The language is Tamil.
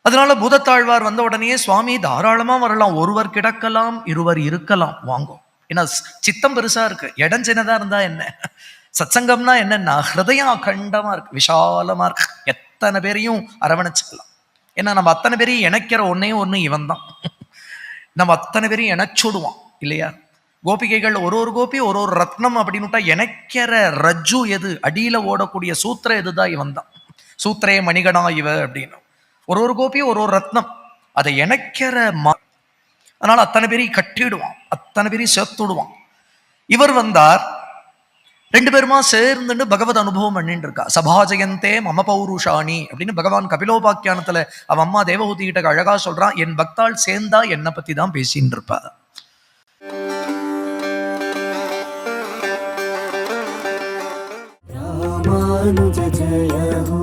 அதனால பூதத்தாழ்வார் வந்த உடனே சுவாமி தாராளமா வரலாம், ஒருவர் கிடக்கலாம் இருவர் இருக்கலாம் வாங்கும். ஏன்னா சித்தம் பெருசா இருக்கு, இடம் சின்னதா இருந்தா என்ன, சத்சங்கம்னா என்னன்னா ஹிருதயம் அகண்டமா இருக்கு, விஷாலமா இருக்கு, எத்தனை பேரையும் அரவணைச்சுக்கலாம். ஏன்னா நம்ம அத்தனை பேரையும் இணைக்கிற ஒன்னே ஒன்று இவன் தான். நம்ம அத்தனை பேரையும் இணைச்சுடுவான் இல்லையா? கோபிகைகள் ஒரு ஒரு கோபி ஒரு ஒரு ரத்னம் அப்படின்னுட்டா இணைக்கிற ரஜ்ஜு எது, அடியில ஓடக்கூடிய சூத்திரம் எதுதான் இவன் தான். சூத்திரே மணிகணா இவ அப்படின்னு ஒரு ஒரு கோபியும் ஒரு ஒரு ரத்னம், அதை இணைக்கிற அதனால அத்தனை பேரையும் கட்டிடுவான், அத்தனை பேரையும் சேர்த்துடுவான். இவர் வந்தார், ரெண்டு பேருமா சேர்ந்துட்டு பகவத் அனுபவம் பண்ணிட்டு இருக்கா. சபாஜயந்தே மம பௌருஷாணி அப்படின்னு பகவான் கபிலோபாக்கியானத்துல அவன் அம்மா தேவஹூதி கிட்ட அழகா சொல்றான், என் பக்தாள் சேர்ந்தா என்னை பத்தி தான் பேசின்னு இருப்பா. ராமானுஜ ஜெய ஹோ.